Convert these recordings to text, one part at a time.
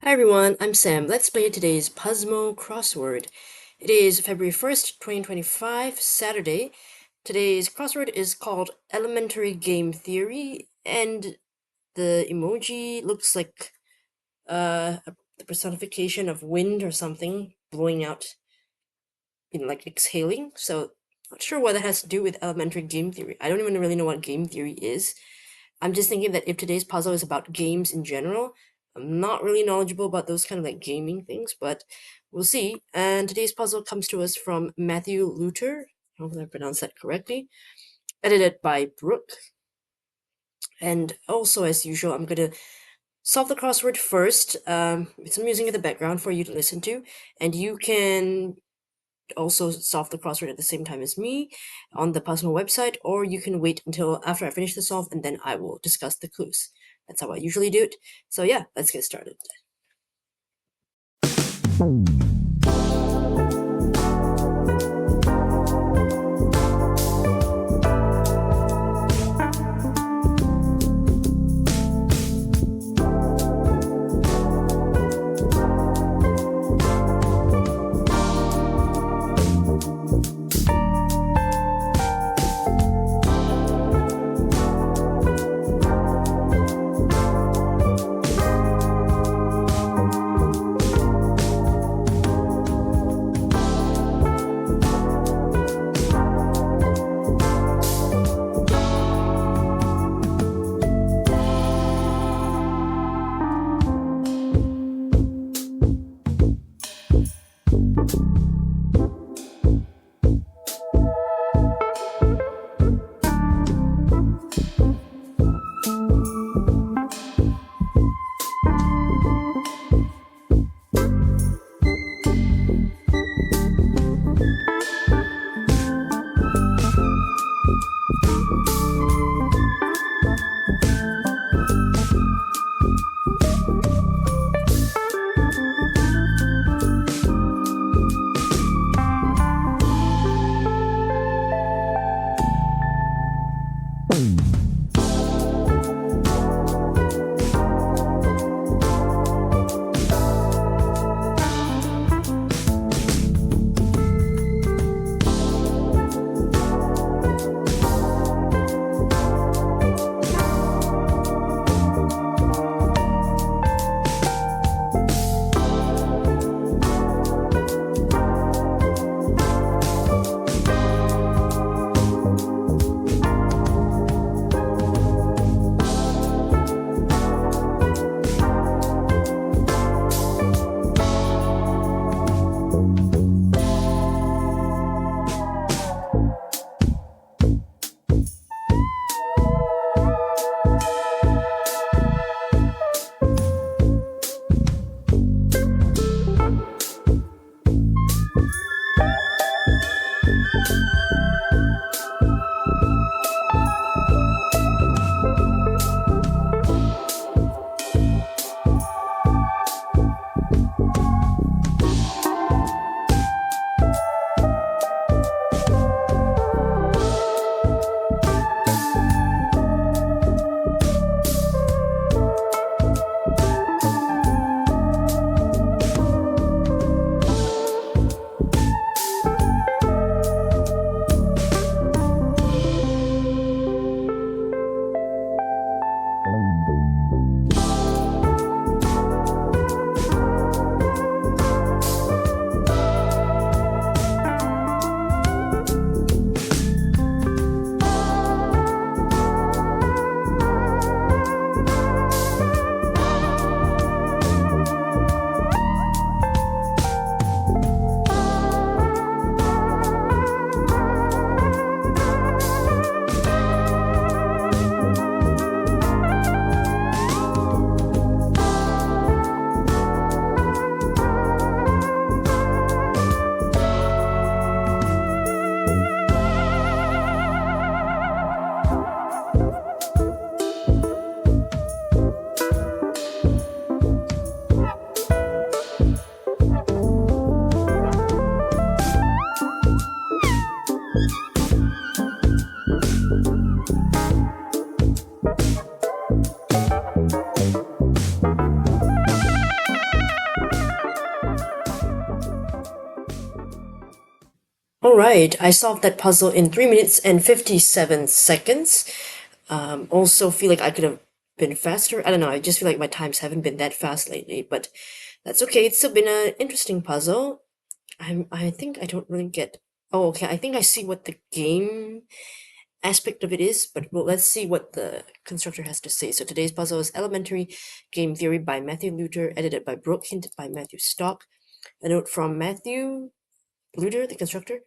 Hi everyone, I'm Sam. Let's play today's Puzzmo Crossword. It is February 1st, 2025, Saturday. Today's crossword is called Elementary Game Theory, and the emoji looks like the personification of wind or something blowing out, like exhaling. So, not sure what that has to do with elementary game theory. I don't even really know what game theory is. I'm just thinking that if today's puzzle is about games in general, I'm not really knowledgeable about those kind of like gaming things, but we'll see. And today's puzzle comes to us from Matthew Luter. Hopefully I pronounced that correctly. Edited by Brooke. And also, as usual, I'm going to solve the crossword first with some music in the background for you to listen to. And you can also solve the crossword at the same time as me on the Puzzmo website, or you can wait until after I finish the solve and then I will discuss the clues. That's how I usually do it. So yeah, let's get started. Alright, I solved that puzzle in 3 minutes and 57 seconds. Also feel like I could have been faster. I don't know, I just feel like my times haven't been that fast lately, but that's okay. It's still been an interesting puzzle. I think I don't really get... Oh, okay, I think I see what the game aspect of it is, but well, let's see what the constructor has to say. So today's puzzle is Elementary Game Theory by Matthew Luter, edited by Brooke, hinted by Matthew Stock. A note from Matthew Luter, the constructor.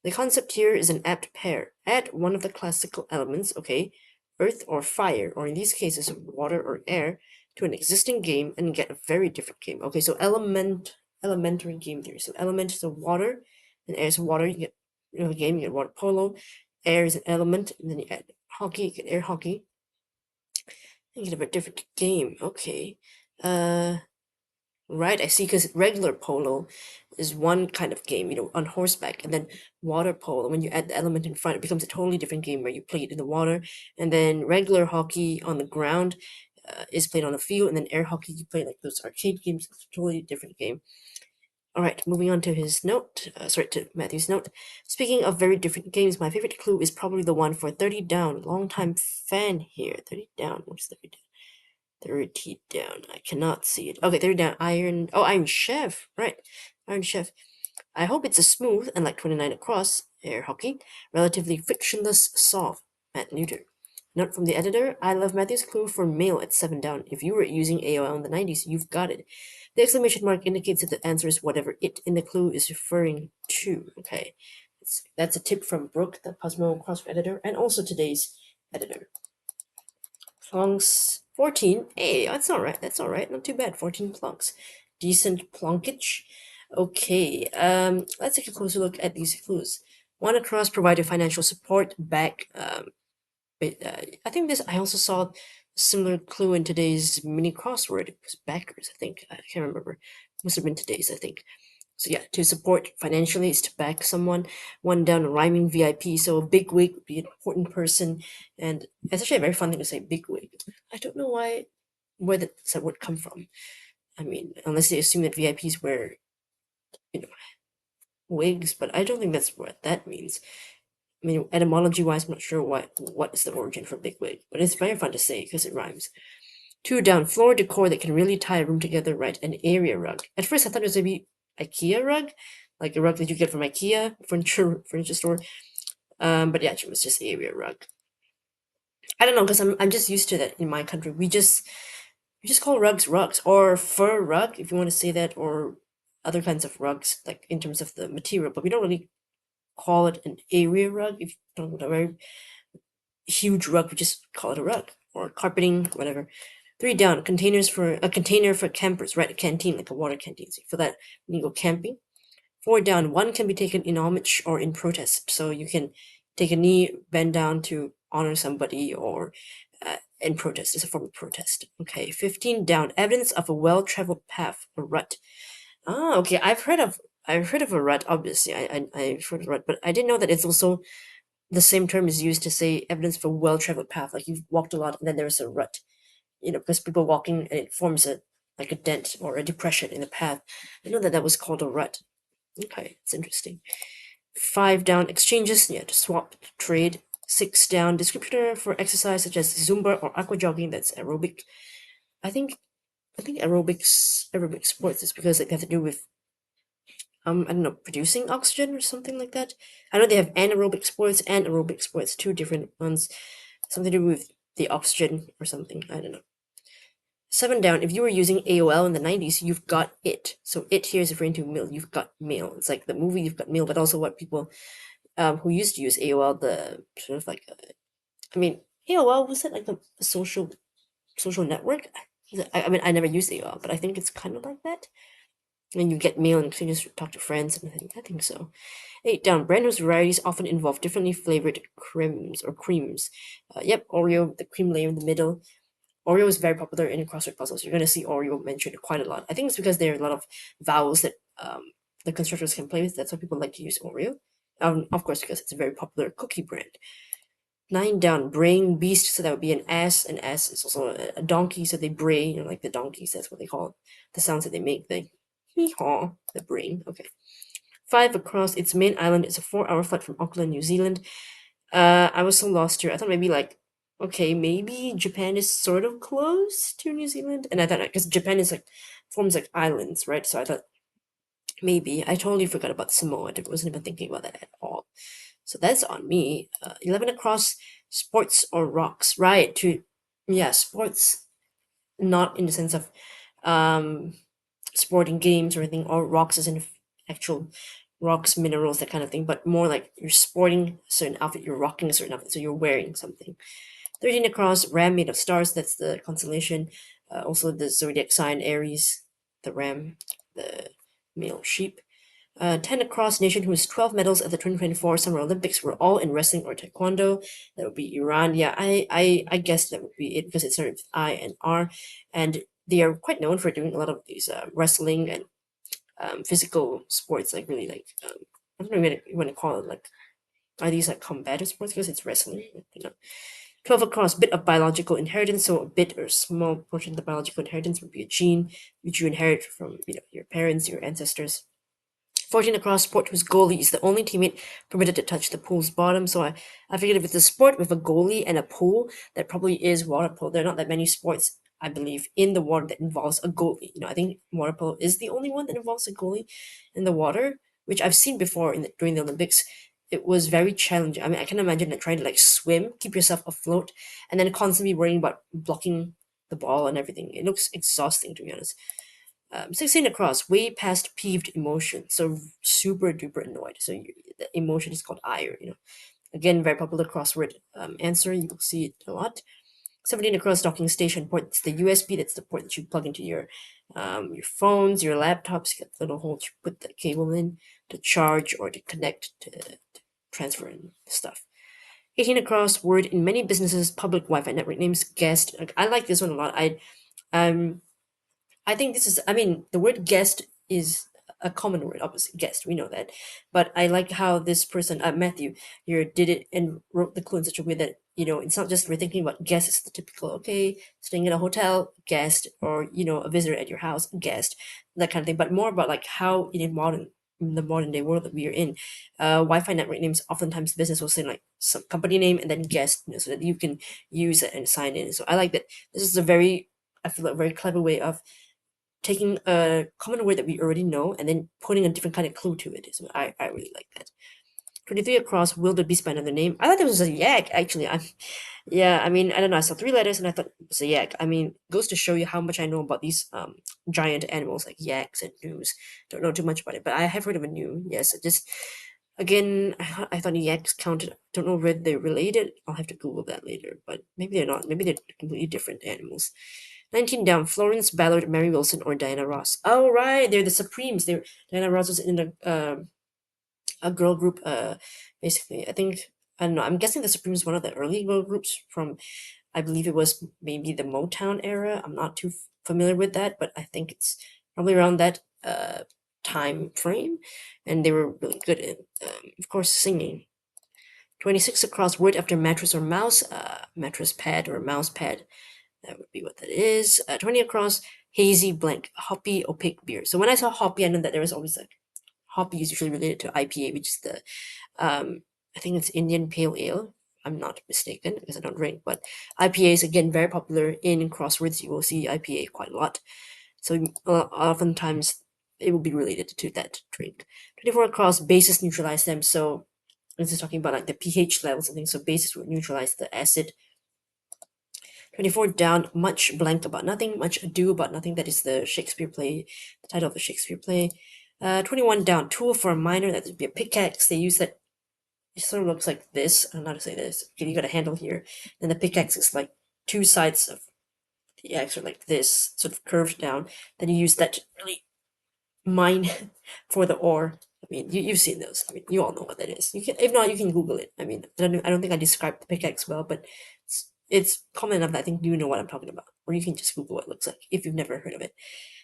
The concept here is an apt pair. Add one of the classical elements, okay, earth or fire, or in these cases, water or air, to an existing game and get a very different game. Okay, so elementary game theory. So element is a water, and air is water. You get a game, you get water polo. Air is an element, and then you add hockey, you get air hockey. You get a very different game. Okay. Right, I see, because regular polo is one kind of game, on horseback, and then water polo, when you add the element in front, it becomes a totally different game where you play it in the water, and then regular hockey on the ground is played on the field, and then air hockey, you play like those arcade games, it's a totally different game. All right, moving on to his note, to Matthew's note. Speaking of very different games, my favorite clue is probably the one for 30 down, long-time fan here. 30 down, what's 30 down? 30 down. I cannot see it. Okay, 30 down. Iron Chef. Right. Iron Chef. I hope it's a smooth and like 29 across air hockey. Relatively frictionless solve. Matt Luter. Note from the editor, I love Matthew's clue for male at 7 down. If you were using AOL in the 90s, you've got it. The exclamation mark indicates that the answer is whatever it in the clue is referring to. Okay. That's a tip from Brooke, the Puzzmo Crossword editor, and also today's editor. Plonks 14. Hey, that's alright. That's alright. Not too bad. 14 plonks. Decent plonkage. Okay, let's take a closer look at these clues. One across provided financial support back. I think I also saw a similar clue in today's mini crossword. It was backers, I think. I can't remember. Must have been today's, I think. So yeah, to support financially is to back someone. One down, rhyming VIP. So a big wig would be an important person, and it's actually a very fun thing to say, big wig. I don't know where that would come from. I mean, unless they assume that VIPs wear, wigs, but I don't think that's what that means. I mean, etymology-wise, I'm not sure what is the origin for big wig, but it's very fun to say because it rhymes. 2 down, floor decor that can really tie a room together, right? An area rug. At first, I thought it was maybe IKEA rug, like a rug that you get from IKEA furniture store. But yeah, it was just area rug. I don't know, because I'm just used to that in my country. We just call rugs rugs, or fur rug if you want to say that, or other kinds of rugs, like in terms of the material. But we don't really call it an area rug. If you don't want a very huge rug, we just call it a rug or carpeting, whatever. 3 down, a container for campers, right? A canteen, like a water canteen. So for that, when you go camping. 4 down, one can be taken in homage or in protest. So you can take a knee, bend down to honor somebody, or in protest. It's a form of protest. Okay, 15 down, evidence of a well-traveled path, a rut. Ah, okay, I've heard of a rut. Obviously, I've heard of a rut, but I didn't know that it's also the same term is used to say evidence of a well-traveled path. Like you've walked a lot, and then there's a rut. Because people walking and it forms like a dent or a depression in the path. I know that was called a rut. Okay, it's interesting. 5 down, exchanges, yeah, to swap, trade. 6 down, descriptor for exercise such as Zumba or aqua jogging, that's aerobic. I think aerobic sports is because they have to do with I don't know, producing oxygen or something like that. I know they have anaerobic sports and aerobic sports, two different ones. Something to do with the oxygen or something. I don't know. 7 down, if you were using AOL in the 90s, you've got it. So it here is referring to mail. You've got mail. It's like the movie You've Got Mail, but also what people who used to use AOL, the sort of like, I mean, AOL, was it like a social network? I mean, I never used AOL, but I think it's kind of like that. And you get mail and you just talk to friends, and I think so. 8 down, brand nose varieties often involve differently flavored creams. Yep, Oreo, the cream layer in the middle. Oreo is very popular in crossword puzzles. You're going to see Oreo mentioned quite a lot. I think it's because there are a lot of vowels that the constructors can play with. That's why people like to use Oreo. Of course, because it's a very popular cookie brand. 9 down, braying beast. So that would be an ass. An ass is also a donkey. So they bray, like the donkeys. That's what they call it. The sounds that they make. They hee-haw, the braying. Okay. 5 across, its main island is a 4-hour flight from Auckland, New Zealand. I was so lost here. I thought maybe like, okay, maybe Japan is sort of close to New Zealand, and I thought because Japan is like forms like islands, right? So I thought maybe I totally forgot about Samoa. I wasn't even thinking about that at all. So that's on me. 11 across, sports or rocks, right? Yeah, sports, not in the sense of um sporting games or anything, or rocks as in actual rocks, minerals, that kind of thing, but more like you're sporting a certain outfit, you're rocking a certain outfit, so you're wearing something. 13 across, ram made of stars, that's the constellation. Also the zodiac sign Aries, the ram, the male sheep. 10 across, nation who has 12 medals at the 2024 Summer Olympics were all in wrestling or taekwondo. That would be Iran. Yeah, I guess that would be it because it started with I and R. And they are quite known for doing a lot of these wrestling and physical sports, like really like, I don't know what you want to call it, like, are these like combative sports because it's wrestling? 12 across, bit of biological inheritance, so a bit or small portion of the biological inheritance would be a gene which you inherit from your parents, your ancestors. 14 across, sport whose goalie is the only teammate permitted to touch the pool's bottom. So I figured if it's a sport with a goalie and a pool, that probably is water polo. There are not that many sports, I believe, in the water that involves a goalie. I think water polo is the only one that involves a goalie in the water, which I've seen before during the Olympics. It was very challenging. I mean, I can imagine like trying to like swim, keep yourself afloat, and then constantly worrying about blocking the ball and everything. It looks exhausting, to be honest. 16 across, way past peeved emotion. So super duper annoyed. So the emotion is called ire. Again, very popular crossword answer. You will see it a lot. 17 across, docking station port. It's the USB. That's the port that you plug into your phones, your laptops. You get the little holes you put the cable in to charge or to connect to transfer and stuff. 18 across, word in many businesses, public Wi-Fi network names, guest. I like this one a lot. Um I think this is, I mean, the word guest is a common word, obviously, guest, we know that. But I like how this person, Matthew, here did it and wrote the clue in such a way that, it's not just we're thinking about guest, it's the typical, okay, staying in a hotel, guest, or, a visitor at your house, guest, that kind of thing, but more about like how in the modern day world that we are in, Wi-Fi network names, oftentimes business will say like some company name and then guest, so that you can use it and sign in. So I like that. This is I feel like a very clever way of taking a common word that we already know and then putting a different kind of clue to it. So I really like that. 23 across, will the beast by another name? I thought it was a yak, actually. Yeah, I mean, I don't know. I saw 3 letters and I thought it was a yak. I mean, goes to show you how much I know about these giant animals like yaks and gnus. Don't know too much about it, but I have heard of a gnu. Yes, again, I thought yaks counted. Don't know whether they're related. I'll have to Google that later, but maybe they're not. Maybe they're completely different animals. 19 down, Florence Ballard, Mary Wilson, or Diana Ross. Oh, right, they're the Supremes. Diana Ross was in a girl group, basically. I don't know, I'm guessing the Supremes is one of the early girl groups from, I believe it was maybe the Motown era. I'm not too familiar with that, but I think it's probably around that time frame. And they were really good at, of course, singing. 26 across, word after mattress or mouse, mattress pad or mouse pad. That would be what that is. 20 across, hazy blank, hoppy opaque beer. So when I saw hoppy, I know that there was always like, hoppy is usually related to IPA, which is I think it's Indian Pale Ale. I'm not mistaken because I don't drink, but IPA is again very popular in crosswords. You will see IPA quite a lot. So oftentimes it will be related to that drink. 24 across, bases neutralize them. So this is talking about like the pH levels and things. So bases will neutralize the acid. 24 down, much blank about nothing, much ado about nothing. That is the Shakespeare play, the title of the Shakespeare play. 21 down, tool for a miner. That would be a pickaxe. They use that. It sort of looks like this. I don't know how to say this. Okay, you got a handle here. Then the pickaxe is like two sides of the axe are like this, sort of curved down. Then you use that to really mine for the ore. I mean, you've seen those. I mean, you all know what that is. You can, if not, you can Google it. I mean, I don't think I described the pickaxe well, but it's common enough that I think you know what I'm talking about. Or you can just Google what it looks like if you've never heard of it.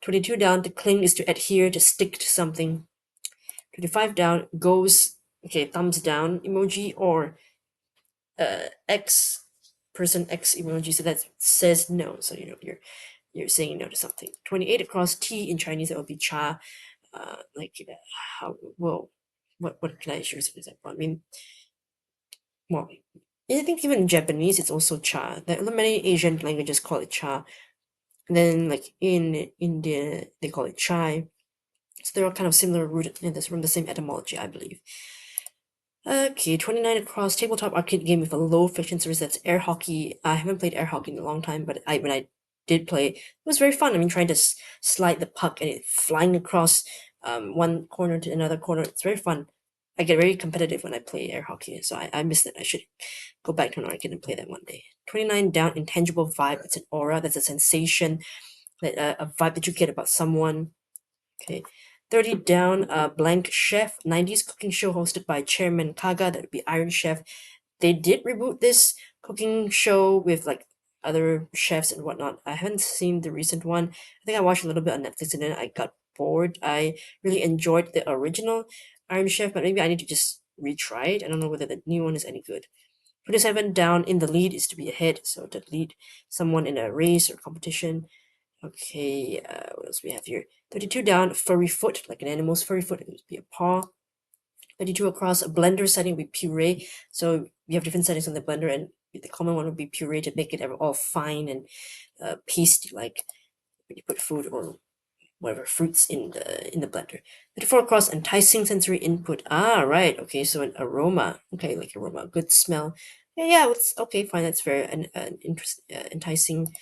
22 down, to cling is to adhere, to stick to something. 25 down, goes, okay, thumbs down emoji, or X person X emoji, so that says no. So you're saying no to something. 28 across, tea in Chinese, that would be cha. like how well what can I share as an example? I mean, well, I think even in Japanese it's also cha. Many Asian languages call it cha. And then like in India they call it chai. So they're all kind of similar rooted in this from the same etymology, I believe. Okay, 29 across tabletop arcade game with a low friction surface. That's air hockey. I haven't played air hockey in a long time, but when I did play, it was very fun. I mean, trying to slide the puck and it flying across one corner to another corner. It's very fun. I get very competitive when I play air hockey, so I miss it. I should go back to an arcade and play that one day. 29 down, intangible vibe. It's an aura. That's a sensation, that a vibe that you get about someone. Okay. 30 down, Blank Chef, 90s cooking show hosted by Chairman Kaga, that would be Iron Chef. They did reboot this cooking show with like other chefs and whatnot. I haven't seen the recent one. I think I watched a little bit on Netflix and then I got bored. I really enjoyed the original Iron Chef, but maybe I need to just retry it. I don't know whether the new one is any good. 27 down, in the lead is to be ahead, so to lead someone in a race or competition. Okay, what else we have here? 32 down, furry foot, like an animal's furry foot. It would be a paw. 32 across, a blender setting would be puree. So you have different settings on the blender, and the common one would be puree to make it all fine and pasty, like when you put food or whatever fruits in the blender. 34 across, enticing sensory input. Ah, right. Okay, so an aroma. Okay, like aroma, good smell. Yeah, it's okay, fine. That's very an enticing,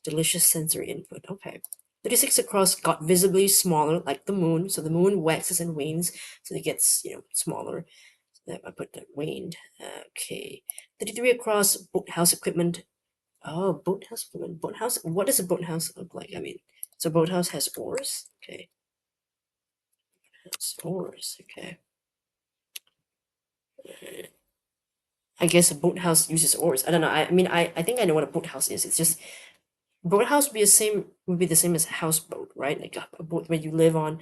delicious sensory input. Okay. 36 across got visibly smaller, like the moon. So the moon waxes and wanes, so it gets smaller. So I put that waned. Okay. 33 across, boathouse equipment. Oh, boathouse equipment. Boathouse. What does a boathouse look like? I mean, so boathouse has oars. Okay. Has oars. Okay. I guess a boathouse uses oars. I don't know. I mean, I think I know what a boathouse is. It's just boathouse would be the same as a houseboat, right? Like a boat where you live on,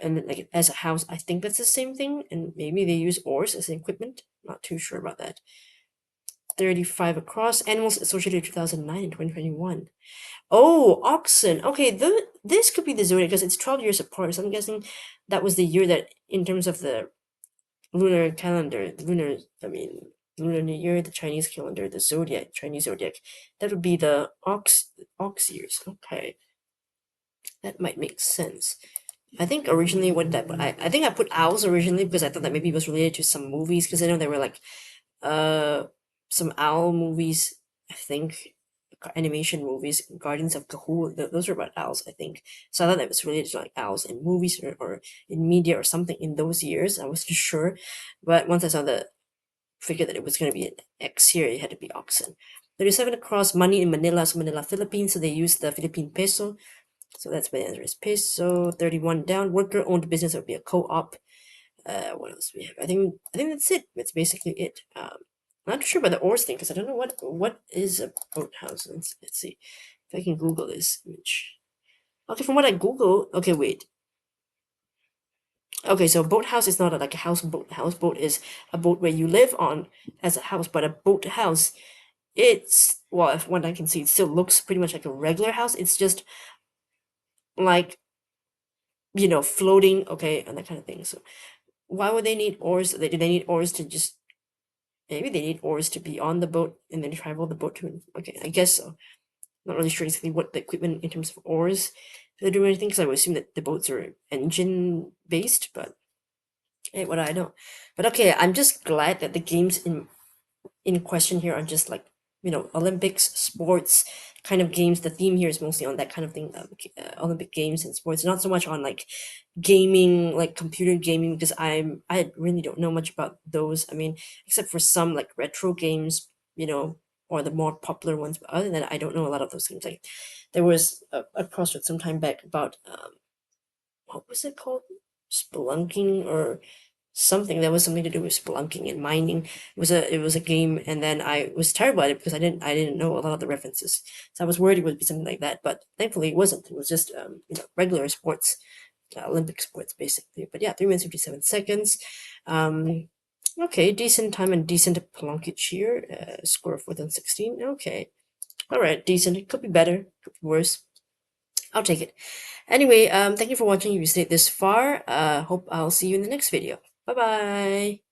and like as a house. I think that's the same thing, and maybe they use oars as equipment. Not too sure about that. 35 across, animals associated with 2009 and 2021. Oh, oxen. Okay, this could be the zodiac because it's 12 years apart. So I'm guessing that was the year that, in terms of the lunar calendar, lunar New Year, the Chinese calendar, the zodiac, Chinese zodiac, that would be the ox years. Okay, that might make sense. I think originally what that I think I put owls originally because I thought that maybe it was related to some movies because I know there were like uh some owl movies. I think animation movies, Guardians of Gahul. Those were about owls, I think. So I thought that was related to like owls in movies or in media or something in those years. I wasn't sure, but once I saw the figure that it was going to be an X here, it had to be oxen. 37 across, money in Manila, so Manila, Philippines. So they use the Philippine peso. So that's my answer is peso. 31 down, worker owned business would be a co-op. What else do we have? I think that's it. That's basically it. I'm not sure about the oars thing because I don't know what is a boathouse. Let's see if I can Google this image. Okay, from what I Google, okay, wait. Okay, so boathouse is not like a houseboat. Houseboat is a boat where you live on as a house, but a boathouse, it's well, if what I can see, it still looks pretty much like a regular house. It's just like floating, okay, and that kind of thing. So why would they need oars? Do they need oars to just maybe they need oars to be on the boat and then travel the boat to? Okay, I guess so. Not really sure exactly what the equipment in terms of oars they're doing anything because I would assume that the boats are engine based, but hey, what do I know? But okay, I'm just glad that the games in question here are just like Olympics, sports kind of games. The theme here is mostly on that kind of thing, Olympic games and sports, not so much on like gaming, like computer gaming, because I really don't know much about those. I mean, except for some like retro games, or the more popular ones. But other than that, I don't know a lot of those games. Like there was a crossword some time back about what was it called, spelunking or something that was something to do with spelunking and mining. It was a game, and then I was terrible at it because I didn't know a lot of the references. So I was worried it would be something like that, but thankfully it wasn't. It was just regular sports, Olympic sports basically. But yeah, 3 minutes 57 seconds. Okay, decent time and decent plunkage here. Score of 4 than 16. Okay, all right, decent. It could be better, could be worse. I'll take it. Anyway, thank you for watching. If you stayed this far, hope I'll see you in the next video. Bye bye.